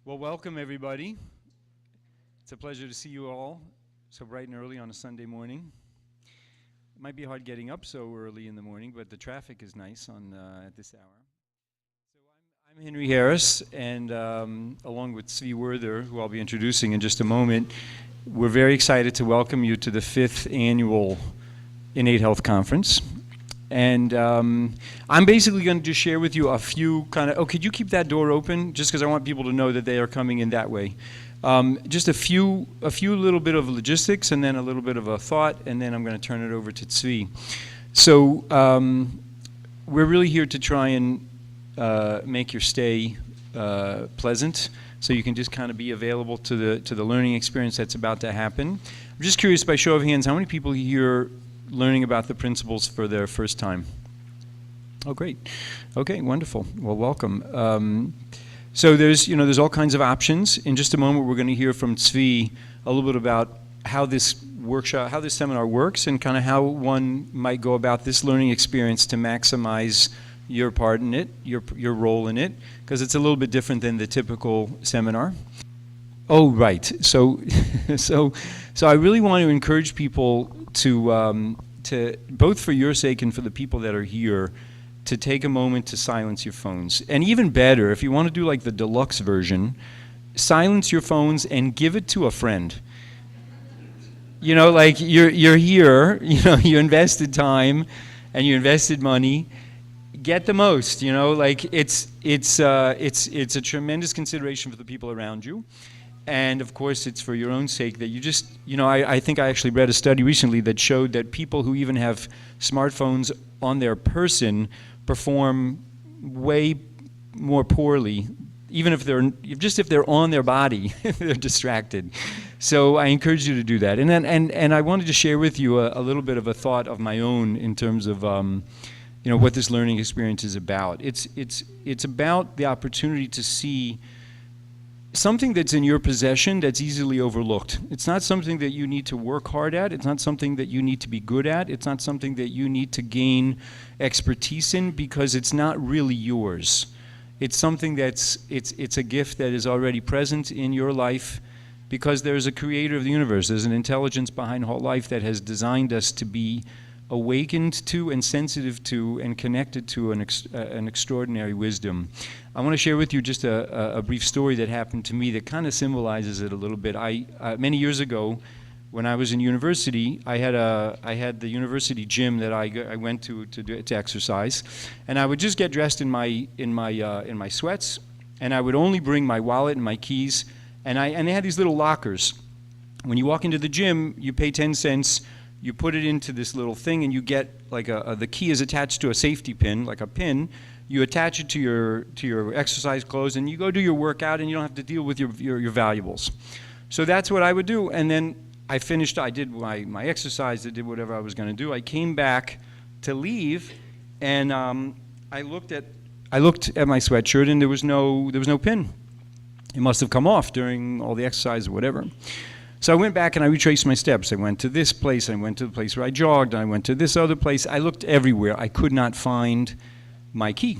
Well, welcome everybody. It's a pleasure to see you all so bright and early on a Sunday morning. It might be hard getting up so early in the morning, but the traffic is nice at this hour. So I'm Henry Harris, and along with Tzvi Werther, who I'll be introducing in just a moment, we're very excited to welcome you to the 5th annual Innate Health Conference. And I'm basically going to just share with you a few could you keep that door open? Just because I want people to know that they are coming in that way. Just a few little bit of logistics and then a little bit of a thought, and then I'm going to turn it over to Tzvi. So we're really here to try and make your stay pleasant, so you can just kind of be available to the learning experience that's about to happen. I'm just curious, by show of hands, how many people here learning about the principles for their first time? Oh, great. Okay, wonderful. Well, welcome. So there's all kinds of options. In just a moment, we're going to hear from Tzvi a little bit about how this seminar works, and kind of how one might go about this learning experience to maximize your part in it, your role in it, because it's a little bit different than the typical seminar. Oh, right. So I really want to encourage people to both for your sake and for the people that are here, to take a moment to silence your phones. And even better, if you want to do like the deluxe version, silence your phones and give it to a friend. You know, like you're here, you invested time and you invested money. Get the most, like it's a tremendous consideration for the people around you. And of course, it's for your own sake that you just, I think I actually read a study recently that showed that people who even have smartphones on their person perform way more poorly, even if they're on their body, they're distracted. So I encourage you to do that. And I wanted to share with you a little bit of a thought of my own in terms of what this learning experience is about. It's about the opportunity to see something that's in your possession that's easily overlooked. It's not something that you need to work hard at. It's not something that you need to be good at. It's not something that you need to gain expertise in, because it's not really yours. It's something it's a gift that is already present in your life, because there's a creator of the universe. There's an intelligence behind whole life that has designed us to be awakened to and sensitive to and connected to an extraordinary wisdom. I want to share with you just a brief story that happened to me that kind of symbolizes it a little bit. Many years ago, when I was in university, I had the university gym that I went to exercise, and I would just get dressed in my sweats, and I would only bring my wallet and my keys, and they had these little lockers. When you walk into the gym, you pay 10 cents. You put it into this little thing, and you get like the key is attached to a safety pin, like a pin. You attach it to your exercise clothes, and you go do your workout, and you don't have to deal with your valuables. So that's what I would do. And then I finished. I did my exercise. I did whatever I was going to do. I came back to leave, and I looked at my sweatshirt, and there was no pin. It must have come off during all the exercise or whatever. So I went back and I retraced my steps. I went to this place, I went to the place where I jogged, I went to this other place. I looked everywhere. I could not find my key.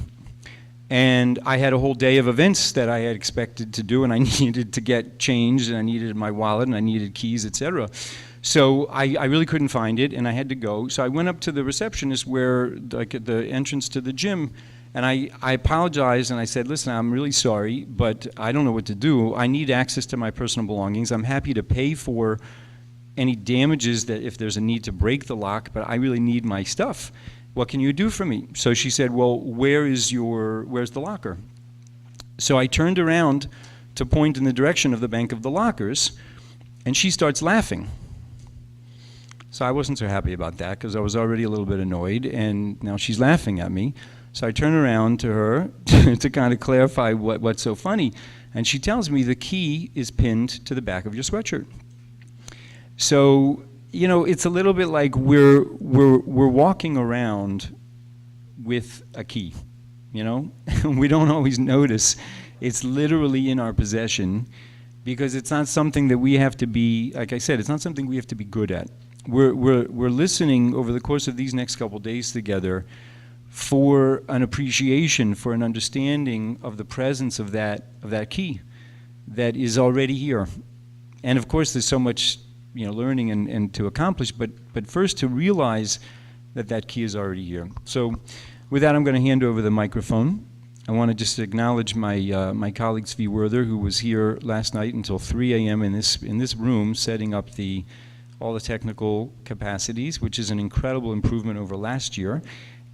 And I had a whole day of events that I had expected to do, and I needed to get changed, and I needed my wallet, and I needed keys, etc. So I really couldn't find it, and I had to go. So I went up to the receptionist like at the entrance to the gym, and I apologized, and I said, listen, I'm really sorry, but I don't know what to do. I need access to my personal belongings. I'm happy to pay for any damages that if there's a need to break the lock, but I really need my stuff. What can you do for me? So she said, well, where's the locker? So I turned around to point in the direction of the bank of the lockers, and she starts laughing. So I wasn't so happy about that, because I was already a little bit annoyed, and now she's laughing at me. So I turn around to her to kind of clarify what's so funny. And she tells me the key is pinned to the back of your sweatshirt. So, it's a little bit like we're walking around with a key, We don't always notice it's literally in our possession, because it's not something that we have to be, like I said, it's not something we have to be good at. We're listening over the course of these next couple days together for an appreciation, for an understanding of the presence of that key. that is already here. And of course, there's so much learning and to accomplish, but first to realize that key is already here. So with that, I'm going to hand over the microphone. I want to just acknowledge my colleague Tzvi Werther, who was here last night until 3 a.m. in this room setting up all the technical capacities, which is an incredible improvement over last year.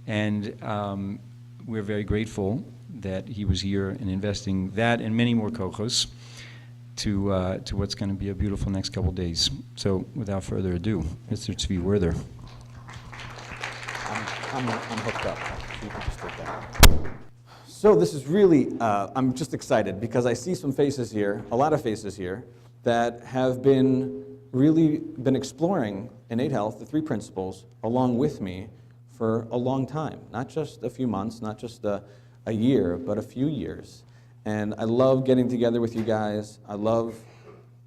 And we're very grateful that he was here and investing that and many more kochos to what's going to be a beautiful next couple days. So without further ado, Mr. Tzvi Werther. I'm hooked up. You can just take that. So this is really, I'm just excited because I see some faces here, a lot of faces here, that have really been exploring innate health, the 3 principles, along with me for a long time. Not just a few months, not just a year, but a few years. And I love getting together with you guys. I love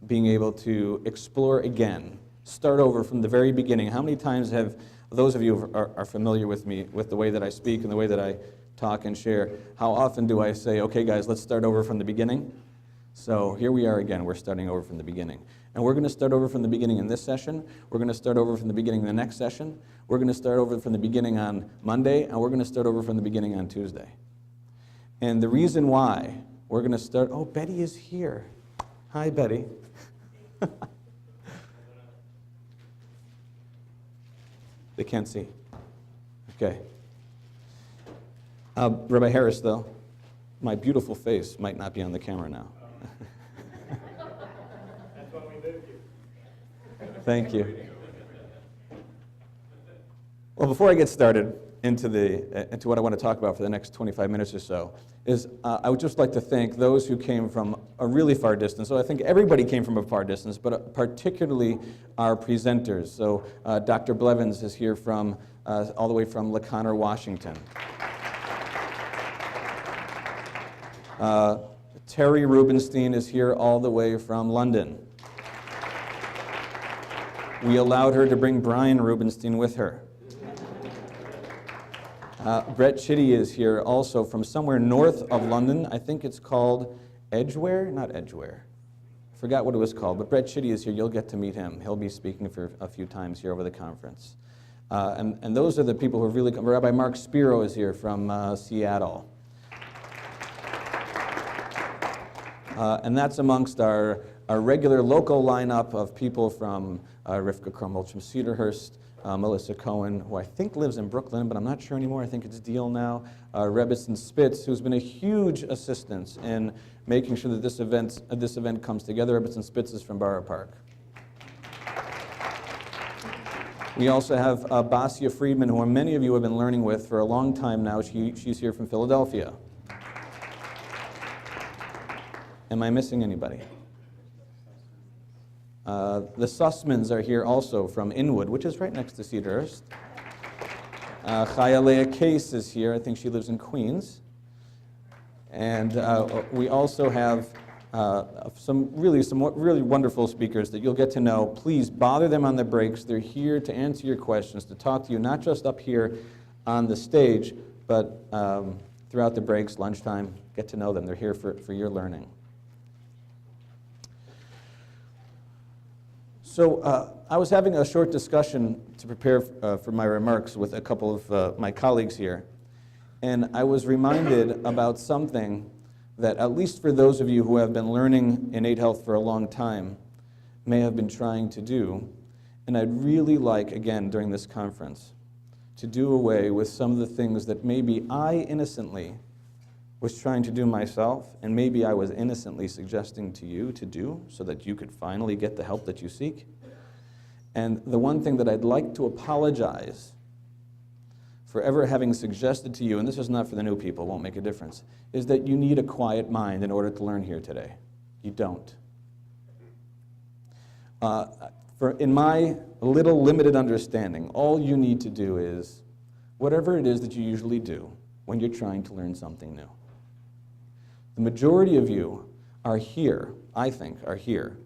being able to explore again, start over from the very beginning. How many times have those of you who are familiar with me, with the way that I speak and the way that I talk and share, how often do I say, okay guys, let's start over from the beginning? So here we are again, we're starting over from the beginning. And we're going to start over from the beginning in this session. We're going to start over from the beginning in the next session. We're going to start over from the beginning on Monday, and we're going to start over from the beginning on Tuesday. And the reason why we're going to start, oh, Betty is here. Hi, Betty. They can't see. Okay. Rabbi Harris, though, my beautiful face might not be on the camera now. That's why we live here. Thank you. Well, before I get started into what I want to talk about for the next 25 minutes or so, I would just like to thank those who came from a really far distance. So I think everybody came from a far distance, but particularly our presenters. So Dr. Blevins is here from all the way from LaConner, Washington. Terry Rubenstein is here all the way from London. We allowed her to bring Brian Rubenstein with her. Brett Chitty is here also from somewhere north of London. I think it's called Edgware? Not Edgware. I forgot what it was called, but Brett Chitty is here. You'll get to meet him. He'll be speaking for a few times here over the conference. And those are the people who have really come. Rabbi Mark Spiro is here from Seattle. And that's amongst our regular local lineup of people from Rivka Krumel from Cedarhurst, Melissa Cohen, who I think lives in Brooklyn, but I'm not sure anymore. I think it's Deal now. Rebbetzin Spitz, who's been a huge assistance in making sure that this event comes together. Rebbetzin Spitz is from Borough Park. We also have Basia Friedman, who many of you have been learning with for a long time now. She's here from Philadelphia. Am I missing anybody? The Sussmans are here also from Inwood, which is right next to Cedarhurst. Chaya Leah Case is here. I think she lives in Queens. And we also have some really wonderful speakers that you'll get to know. Please bother them on the breaks. They're here to answer your questions, to talk to you, not just up here on the stage, but throughout the breaks, lunchtime. Get to know them. They're here for your learning. So I was having a short discussion to prepare for my remarks with a couple of my colleagues here, and I was reminded about something that, at least for those of you who have been learning innate health for a long time, may have been trying to do, and I'd really like, again, during this conference, to do away with some of the things that maybe I innocently was trying to do myself, and maybe I was innocently suggesting to you to do so that you could finally get the help that you seek. And the one thing that I'd like to apologize for ever having suggested to you, and this is not for the new people, won't make a difference, is that you need a quiet mind in order to learn here today. You don't. In my little limited understanding, all you need to do is whatever it is that you usually do when you're trying to learn something new. The majority of you are here, I think, are here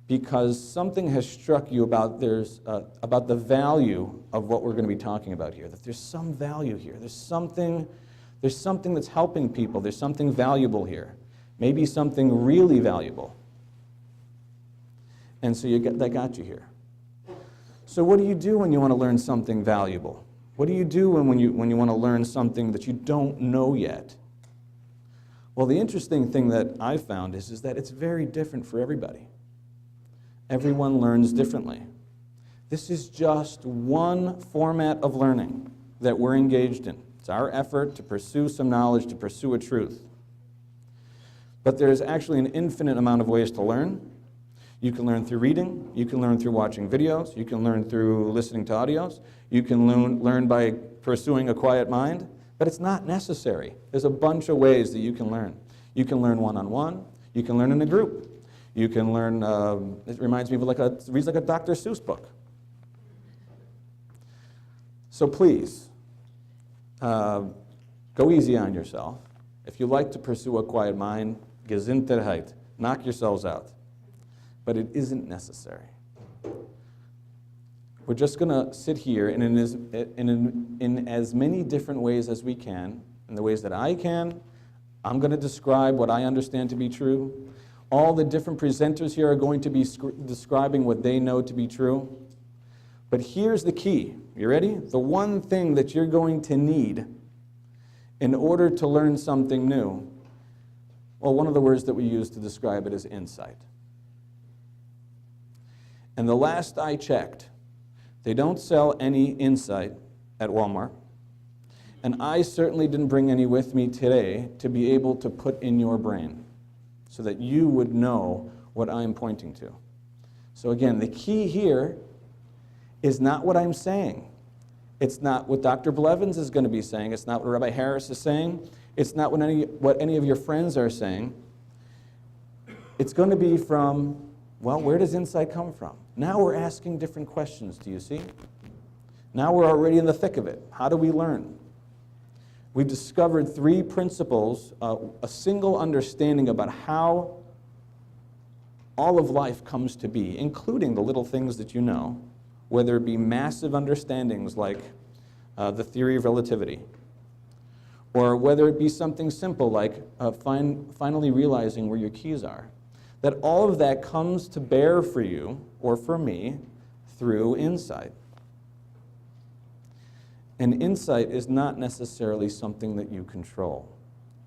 because something has struck you about the value of what we're going to be talking about here, that there's some value here. There's something that's helping people. There's something valuable here. maybe something really valuable. And so that got you here. So what do you do when you want to learn something valuable? What do you do when you want to learn something that you don't know yet? Well, the interesting thing that I've found is that it's very different for everybody. Everyone learns differently. This is just one format of learning that we're engaged in. It's our effort to pursue some knowledge, to pursue a truth. But there's actually an infinite amount of ways to learn. You can learn through reading, you can learn through watching videos, you can learn through listening to audios, you can learn by pursuing a quiet mind, but it's not necessary. There's a bunch of ways that you can learn. You can learn one-on-one, you can learn in a group, you can learn, it reminds me of it reads like a Dr. Seuss book. So please, go easy on yourself. If you like to pursue a quiet mind, Gesundheit, knock yourselves out. But it isn't necessary. We're just going to sit here and in as many different ways as we can, in the ways that I can, I'm going to describe what I understand to be true. All the different presenters here are going to be describing what they know to be true. But here's the key. You ready? The one thing that you're going to need in order to learn something new, well, one of the words that we use to describe it is insight. And the last I checked, they don't sell any insight at Walmart. And I certainly didn't bring any with me today to be able to put in your brain so that you would know what I'm pointing to. So again, the key here is not what I'm saying. It's not what Dr. Blevins is going to be saying. It's not what Rabbi Harris is saying. It's not what any of your friends are saying. It's going to be from, well, where does insight come from? Now we're asking different questions, do you see? Now we're already in the thick of it. How do we learn? We discovered 3 principles, a single understanding about how all of life comes to be, including the little things that you know, whether it be massive understandings like the theory of relativity, or whether it be something simple like finally realizing where your keys are. That all of that comes to bear for you, or for me, through insight. And insight is not necessarily something that you control.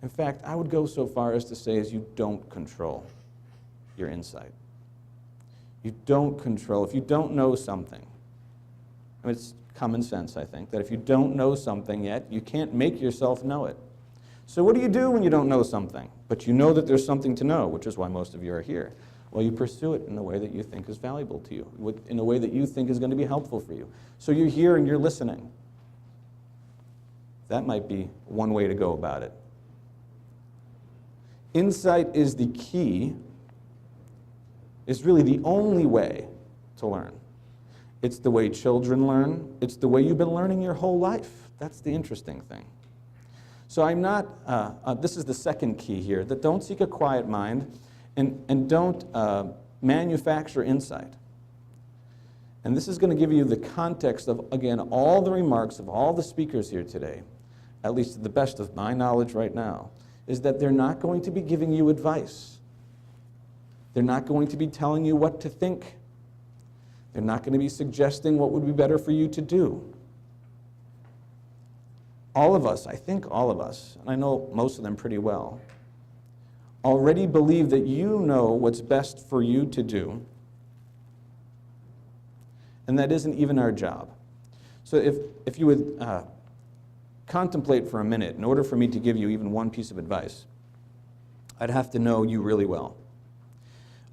In fact, I would go so far as to say as you don't control your insight. You don't control. If you don't know something, I mean, it's common sense, I think, that if you don't know something yet, you can't make yourself know it. So what do you do when you don't know something? But you know that there's something to know, which is why most of you are here. Well, you pursue it in a way that you think is valuable to you, in a way that you think is going to be helpful for you. So you're here and you're listening. That might be one way to go about it. Insight is the key, is really the only way to learn. It's the way children learn. It's the way you've been learning your whole life. That's the interesting thing. So I'm not, this is the second key here, that don't seek a quiet mind and don't manufacture insight. And this is going to give you the context of, again, all the remarks of all the speakers here today, at least to the best of my knowledge right now, is that they're not going to be giving you advice. They're not going to be telling you what to think. They're not going to be suggesting what would be better for you to do. All of us, I think all of us, and I know most of them pretty well, already believe that you know what's best for you to do, and that isn't even our job. So if you would contemplate for a minute, in order for me to give you even one piece of advice, I'd have to know you really well.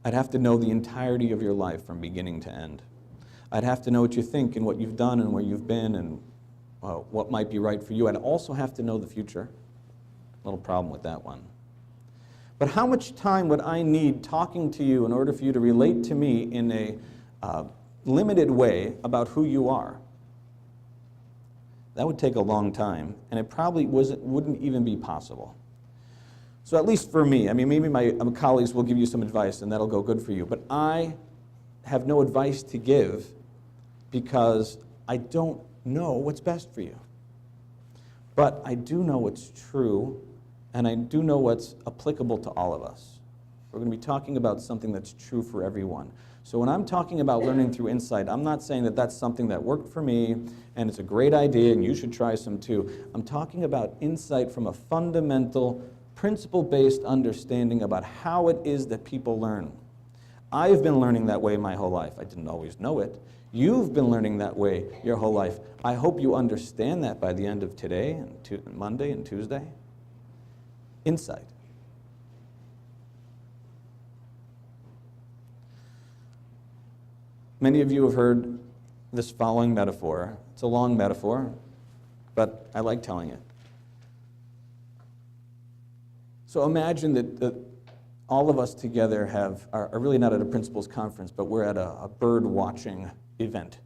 I'd have to know the entirety of your life from beginning to end. I'd have to know what you think and what you've done and where you've been and what might be right for you. I'd also have to know the future. A little problem with that one. But how much time would I need talking to you in order for you to relate to me in a limited way about who you are? That would take a long time, and it probably wouldn't even be possible. So at least for me, I mean, maybe my colleagues will give you some advice, and that'll go good for you. But I have no advice to give because I don't know what's best for you. But I do know what's true and I do know what's applicable to all of us. We're going to be talking about something that's true for everyone. So when I'm talking about learning through insight, I'm not saying that that's something that worked for me and it's a great idea and you should try some too. I'm talking about insight from a fundamental, principle-based understanding about how it is that people learn. I've been learning that way my whole life. I didn't always know it. You've been learning that way your whole life. I hope you understand that by the end of today and Monday and Tuesday. Insight. Many of you have heard this following metaphor. It's a long metaphor, but I like telling it. So imagine that all of us together are really not at a principals conference, but we're at a bird watching event.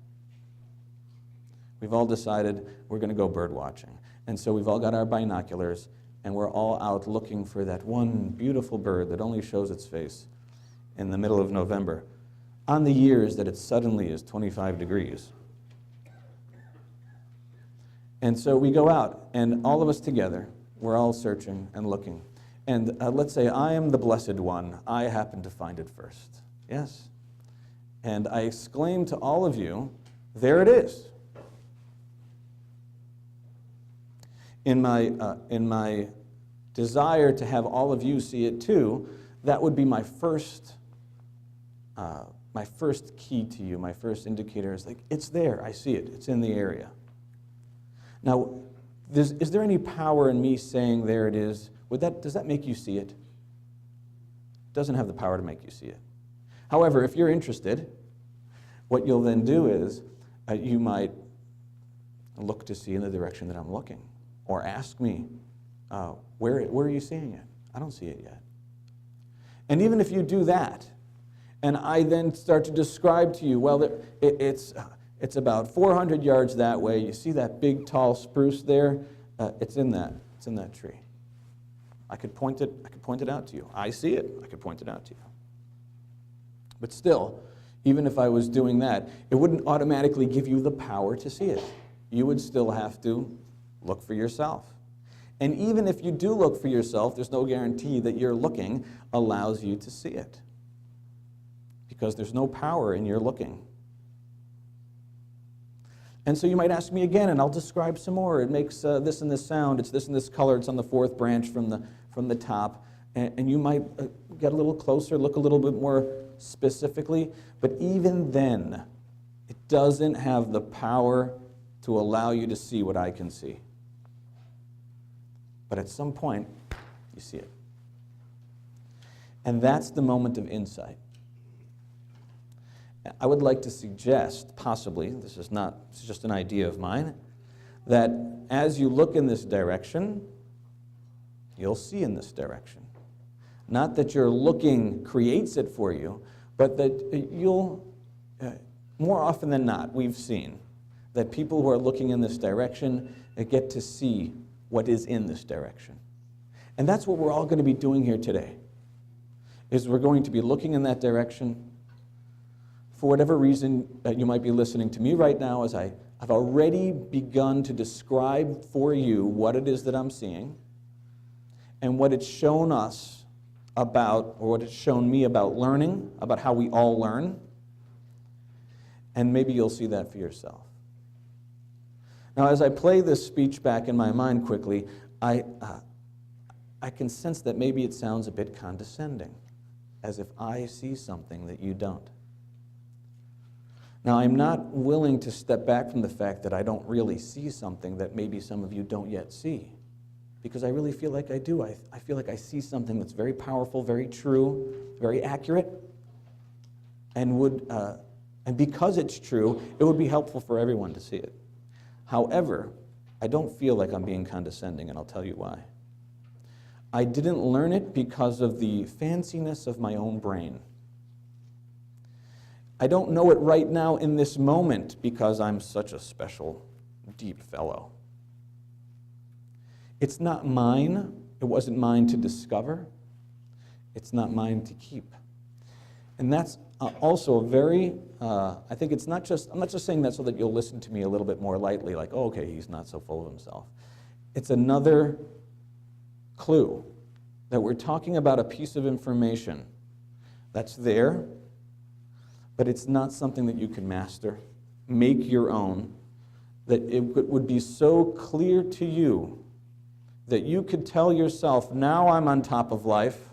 We've all decided we're going to go bird watching. And so we've all got our binoculars, and we're all out looking for that one beautiful bird that only shows its face in the middle of November, on the years that it suddenly is 25 degrees. And so we go out, and all of us together, we're all searching and looking. And let's say I am the blessed one. I happen to find it first. Yes? And I exclaim to all of you, there it is. In my desire to have all of you see it too, that would be my first key to you, my first indicator is like, it's there, I see it, it's in the area. Now, is there any power in me saying there it is? Does that make you see it? It doesn't have the power to make you see it. However, if you're interested, what you'll then do is you might look to see in the direction that I'm looking, or ask me, where are you seeing it? I don't see it yet. And even if you do that, and I then start to describe to you, well, it's about 400 yards that way. You see that big, tall spruce there? It's in that tree. I could point it out to you. I see it. I could point it out to you. But still, even if I was doing that, it wouldn't automatically give you the power to see it. You would still have to look for yourself. And even if you do look for yourself, there's no guarantee that your looking allows you to see it, because there's no power in your looking. And so you might ask me again, and I'll describe some more. It makes this and this sound. It's this and this color. It's on the fourth branch from the top. And you might get a little closer, look a little bit more specifically. But even then, it doesn't have the power to allow you to see what I can see. But at some point, you see it. And that's the moment of insight. I would like to suggest, possibly, this is just an idea of mine, that as you look in this direction, you'll see in this direction. Not that your looking creates it for you, but that you'll, more often than not, we've seen that people who are looking in this direction get to see what is in this direction. And that's what we're all going to be doing here today, is we're going to be looking in that direction. For whatever reason you might be listening to me right now, as I've already begun to describe for you what it is that I'm seeing and what it's shown us about, or what it's shown me about learning, about how we all learn, and maybe you'll see that for yourself. Now, as I play this speech back in my mind quickly, I can sense that maybe it sounds a bit condescending, as if I see something that you don't. Now, I'm not willing to step back from the fact that I don't really see something that maybe some of you don't yet see, because I really feel like I do. I feel like I see something that's very powerful, very true, very accurate, and because it's true, it would be helpful for everyone to see it. However, I don't feel like I'm being condescending, and I'll tell you why. I didn't learn it because of the fanciness of my own brain. I don't know it right now in this moment because I'm such a special, deep fellow. It's not mine. It wasn't mine to discover. It's not mine to keep. And that's also a very, I think it's not just, I'm not just saying that so that you'll listen to me a little bit more lightly, like, oh, okay, he's not so full of himself. It's another clue that we're talking about a piece of information that's there, but it's not something that you can master, make your own, that it would be so clear to you that you could tell yourself, now I'm on top of life,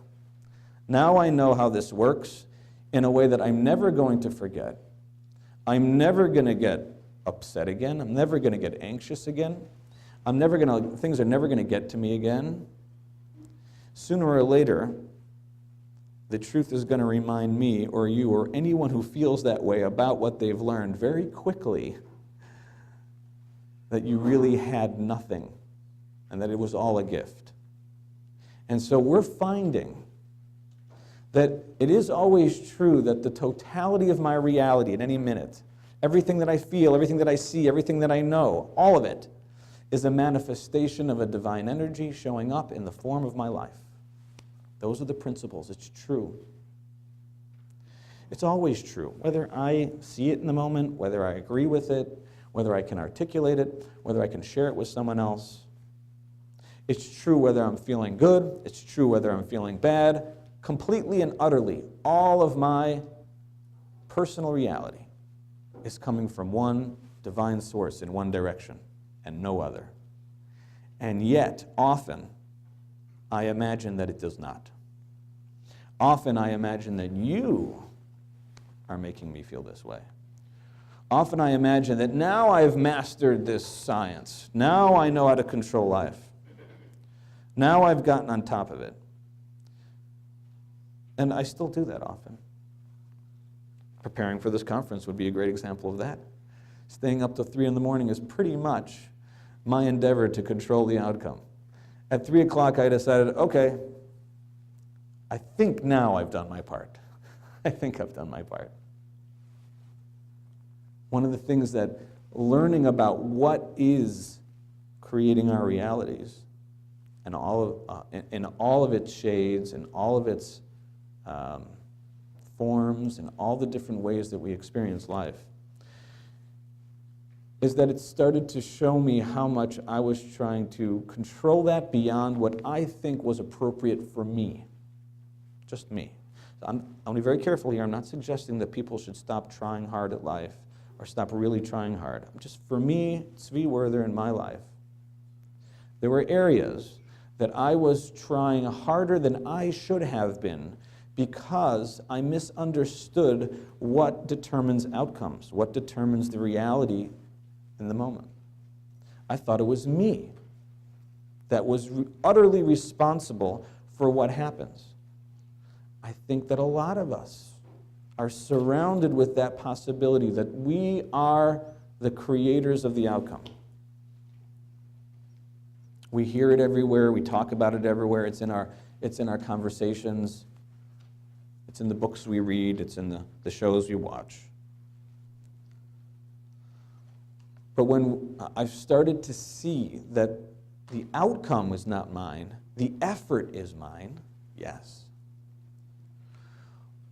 now I know how this works in a way that I'm never going to forget. I'm never going to get upset again. I'm never going to get anxious again. Things are never going to get to me again. Sooner or later, the truth is going to remind me or you or anyone who feels that way about what they've learned very quickly that you really had nothing and that it was all a gift. And so we're finding that it is always true that the totality of my reality at any minute, everything that I feel, everything that I see, everything that I know, all of it is a manifestation of a divine energy showing up in the form of my life. Those are the principles. It's true. It's always true. Whether I see it in the moment, whether I agree with it, whether I can articulate it, whether I can share it with someone else. It's true whether I'm feeling good. It's true whether I'm feeling bad. Completely and utterly, all of my personal reality is coming from one divine source in one direction and no other. And yet, often, I imagine that it does not. Often I imagine that you are making me feel this way. Often I imagine that now I've mastered this science. Now I know how to control life. Now I've gotten on top of it. And I still do that often. Preparing for this conference would be a great example of that. Staying up till 3 in the morning is pretty much my endeavor to control the outcome. At 3 o'clock, I decided, okay, I think now I've done my part. I think I've done my part. One of the things that learning about what is creating our realities and in all of its shades and all of its forms and all the different ways that we experience life is that it started to show me how much I was trying to control that beyond what I think was appropriate for me. Just me. I want to be very careful here. I'm not suggesting that people should stop trying hard at life or stop really trying hard. Just for me, Tzvi Werther in my life, there were areas that I was trying harder than I should have been because I misunderstood what determines outcomes, what determines the reality in the moment. I thought it was me that was utterly responsible for what happens. I think that a lot of us are surrounded with that possibility that we are the creators of the outcome. We hear it everywhere, we talk about it everywhere, it's in our conversations, it's in the books we read, it's in the shows we watch. But when I've started to see that the outcome was not mine, the effort is mine, yes.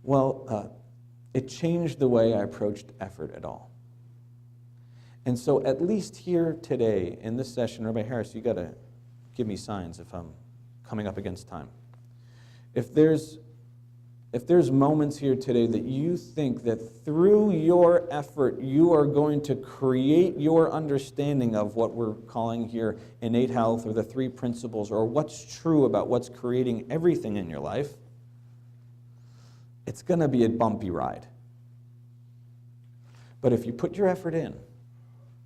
Well, it changed the way I approached effort at all. And so at least here today in this session, Rabbi Harris, you got to give me signs if I'm coming up against time. If there's moments here today that you think that through your effort you are going to create your understanding of what we're calling here innate health or the 3 principles or what's true about what's creating everything in your life, it's going to be a bumpy ride. But if you put your effort in,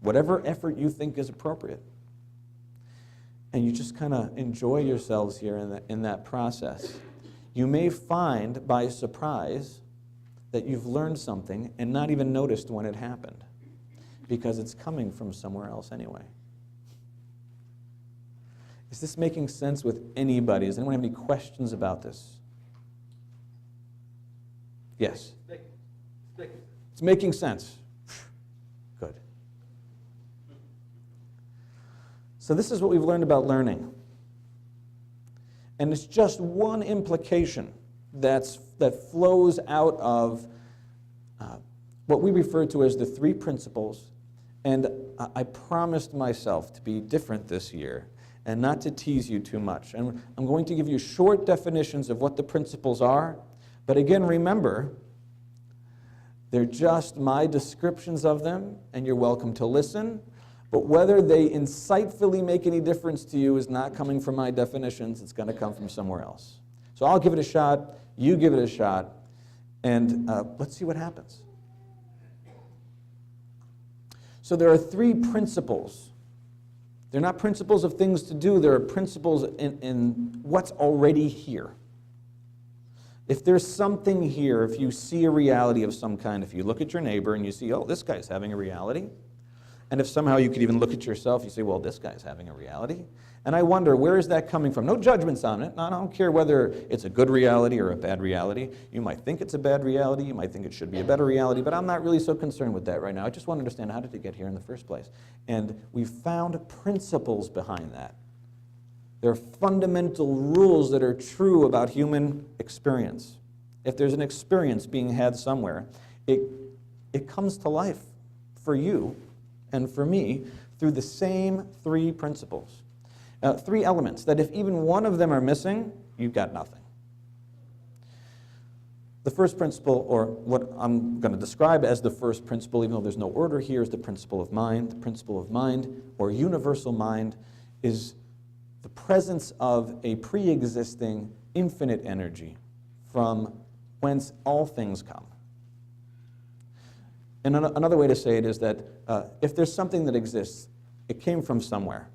whatever effort you think is appropriate, and you just kind of enjoy yourselves here in that process, you may find by surprise that you've learned something and not even noticed when it happened because it's coming from somewhere else anyway. Is this making sense with anybody? Does anyone have any questions about this? Yes? It's making sense. Good. So this is what we've learned about learning. And it's just one implication that flows out of what we refer to as the 3 principles. And I promised myself to be different this year and not to tease you too much. And I'm going to give you short definitions of what the principles are, but again, remember, they're just my descriptions of them, and you're welcome to listen, but whether they insightfully make any difference to you is not coming from my definitions, it's going to come from somewhere else. So I'll give it a shot, you give it a shot, and let's see what happens. So there are three principles. They're not principles of things to do, there are principles in what's already here. If there's something here, if you see a reality of some kind, if you look at your neighbor and you see, oh, this guy's having a reality, and if somehow you could even look at yourself, you say, well, this guy's having a reality, and I wonder, where is that coming from? No judgments on it. I don't care whether it's a good reality or a bad reality. You might think it's a bad reality, you might think it should be a better reality, but I'm not really so concerned with that right now. I just want to understand, how did it get here in the first place? And we've found principles behind that. There are fundamental rules that are true about human experience. If there's an experience being had somewhere, it comes to life for you and for me through the same three principles. Three elements that if even one of them are missing, you've got nothing. The first principle, or what I'm going to describe as the first principle, even though there's no order here, is the principle of mind. The principle of mind, or universal mind, is the presence of a pre-existing infinite energy from whence all things come. And another way to say it is that if there's something that exists, it came from somewhere.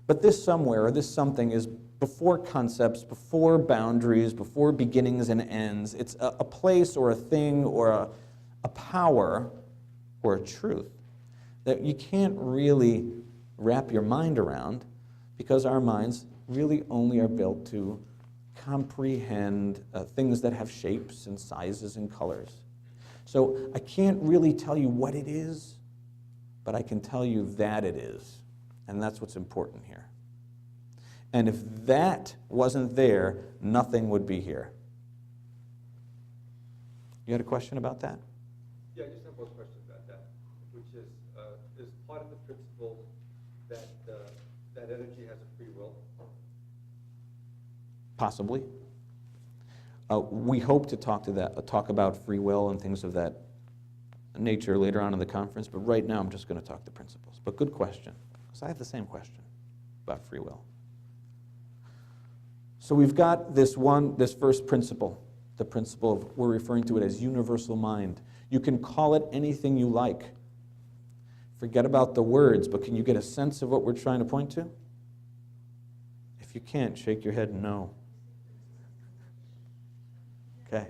But this somewhere, or this something, is before concepts, before boundaries, before beginnings and ends. It's a place or a thing or a power or a truth that you can't really wrap your mind around, because our minds really only are built to comprehend things that have shapes and sizes and colors. So I can't really tell you what it is, but I can tell you that it is. And that's what's important here. And if that wasn't there, nothing would be here. You had a question about that? Yeah, I just have one question about that, which is part of the principle that that energy has a free will? Possibly. We hope to talk about free will and things of that nature later on in the conference, but right now I'm just going to talk the principles. But good question, because I have the same question about free will. So we've got this first principle, the principle of, we're referring to it as universal mind. You can call it anything you like. Forget about the words, but can you get a sense of what we're trying to point to? If you can't, shake your head no. Okay.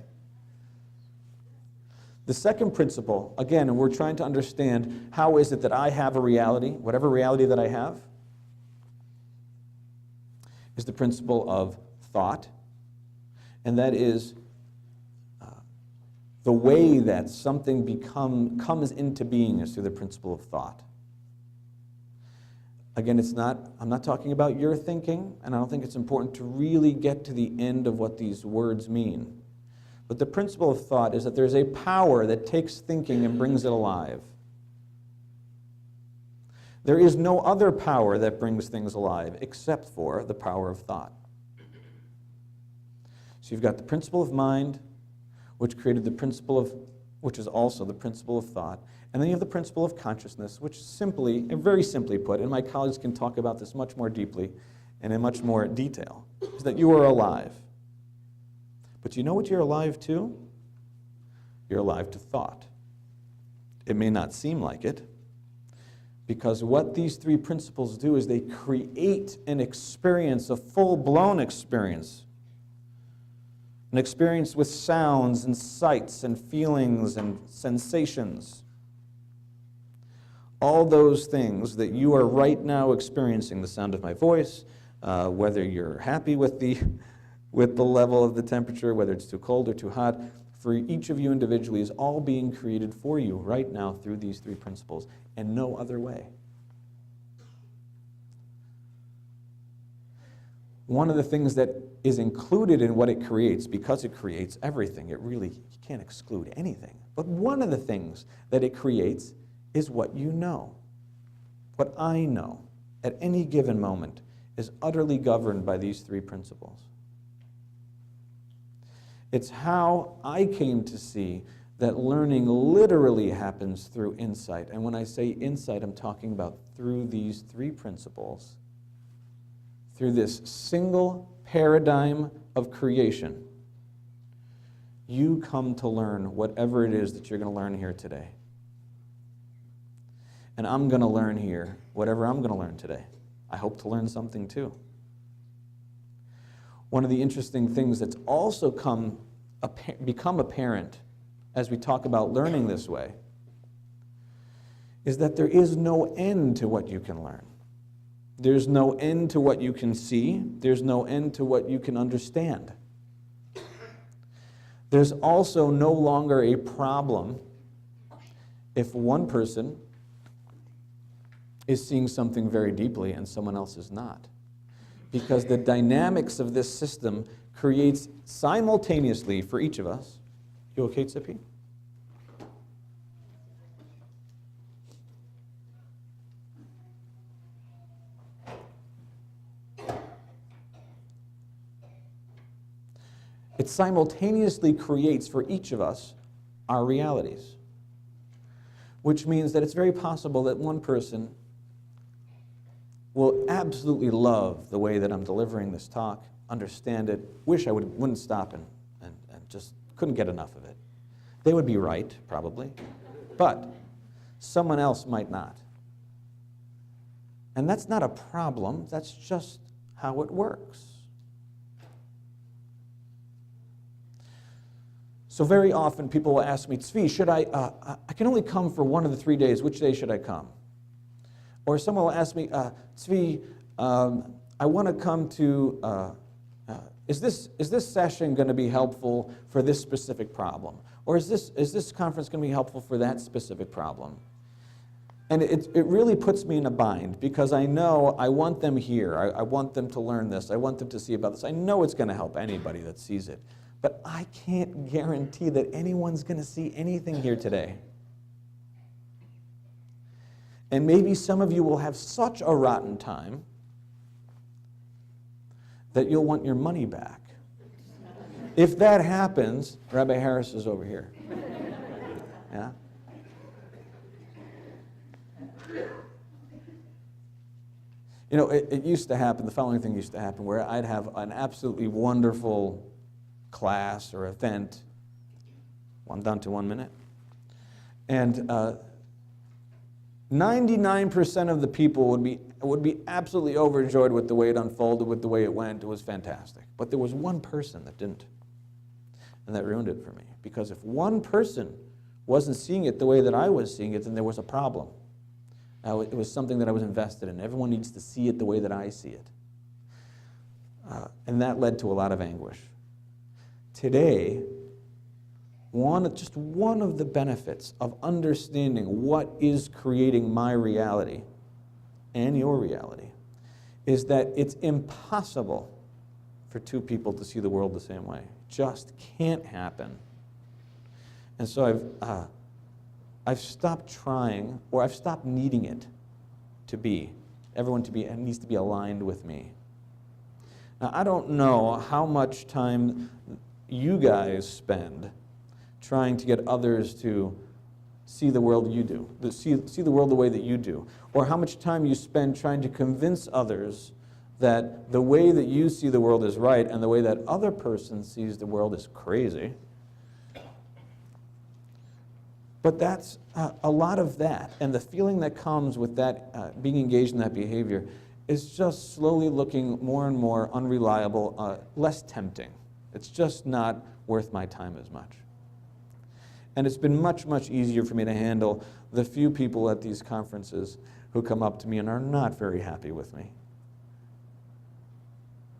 The second principle, again, we're trying to understand, how is it that I have a reality, whatever reality that I have, is the principle of thought, and that is the way that something comes into being is through the principle of thought. Again, I'm not talking about your thinking, and I don't think it's important to really get to the end of what these words mean. But the principle of thought is that there's a power that takes thinking and brings it alive. There is no other power that brings things alive except for the power of thought. So you've got the principle of mind, which created the principle of, which is also the principle of thought. And then you have the principle of consciousness, which simply, and very simply put, and my colleagues can talk about this much more deeply and in much more detail, is that you are alive. But you know what you're alive to? You're alive to thought. It may not seem like it, because what these three principles do is they create an experience, a full-blown experience. An experience with sounds and sights and feelings and sensations. All those things that you are right now experiencing, the sound of my voice, whether you're happy with the level of the temperature, whether it's too cold or too hot, for each of you individually is all being created for you right now through these three principles, and no other way. One of the things that is included in what it creates, because it creates everything, you can't exclude anything, but one of the things that it creates is what you know. What I know at any given moment is utterly governed by these three principles. It's how I came to see that learning literally happens through insight. And when I say insight, I'm talking about through these three principles, through this single paradigm of creation. You come to learn whatever it is that you're going to learn here today. And I'm going to learn here whatever I'm going to learn today. I hope to learn something too. One of the interesting things that's also become apparent as we talk about learning this way is that there is no end to what you can learn. There's no end to what you can see. There's no end to what you can understand. There's also no longer a problem if one person is seeing something very deeply and someone else is not. Because the dynamics of this system creates simultaneously for each of us. You okay, Tzvi? It simultaneously creates for each of us our realities, which means that it's very possible that one person will absolutely love the way that I'm delivering this talk, understand it, wish I wouldn't stop and just couldn't get enough of it. They would be right, probably, but someone else might not. And that's not a problem, that's just how it works. So very often people will ask me, Tzvi, should I can only come for one of the 3 days, which day should I come? Or someone will ask me, Tzvi, I want to come to, is this session going to be helpful for this specific problem? Or is this conference going to be helpful for that specific problem? And it really puts me in a bind because I know I want them here. I want them to learn this. I want them to see about this. I know it's going to help anybody that sees it. But I can't guarantee that anyone's going to see anything here today. And maybe some of you will have such a rotten time that you'll want your money back. If that happens, Rabbi Harris is over here. Yeah? You know, it used to happen, the following thing used to happen, where I'd have an absolutely wonderful class or event. Well, I'm down to 1 minute. And 99% of the people would be absolutely overjoyed with the way it unfolded, with the way it went. It was fantastic. But there was one person that didn't. And that ruined it for me. Because if one person wasn't seeing it the way that I was seeing it, then there was a problem. It was something that I was invested in. Everyone needs to see it the way that I see it. And that led to a lot of anguish. Today, just one of the benefits of understanding what is creating my reality and your reality is that it's impossible for two people to see the world the same way. It just can't happen. And so I've stopped trying, or I've stopped needing it to be. Everyone needs to be aligned with me. Now, I don't know how much time you guys spend trying to get others to see the world you do, see the world the way that you do, or how much time you spend trying to convince others that the way that you see the world is right and the way that other person sees the world is crazy. But that's a lot of that, and the feeling that comes with that, being engaged in that behavior, is just slowly looking more and more unreliable, less tempting. It's just not worth my time as much. And it's been much, much easier for me to handle the few people at these conferences who come up to me and are not very happy with me.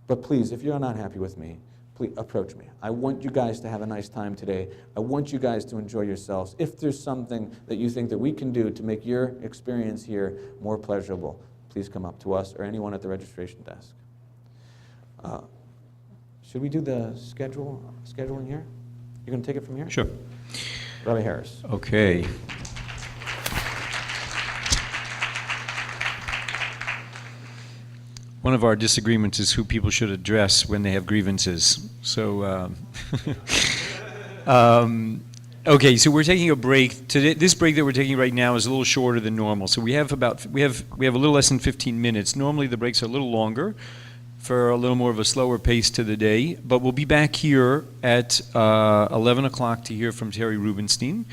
But please, if you're not happy with me, please approach me. I want you guys to have a nice time today. I want you guys to enjoy yourselves. If there's something that you think that we can do to make your experience here more pleasurable, please come up to us or anyone at the registration desk. Should we do the scheduling here? You're going to take it from here? Sure. Rabbi Harris. Okay. one of our disagreements is who people should address when they have grievances. So, okay, so we're taking a break. Today, this break that we're taking right now is a little shorter than normal. So we have a little less than 15 minutes. Normally the breaks are a little longer for a little more of a slower pace to the day. But we'll be back here at 11 o'clock to hear from Terry Rubenstein.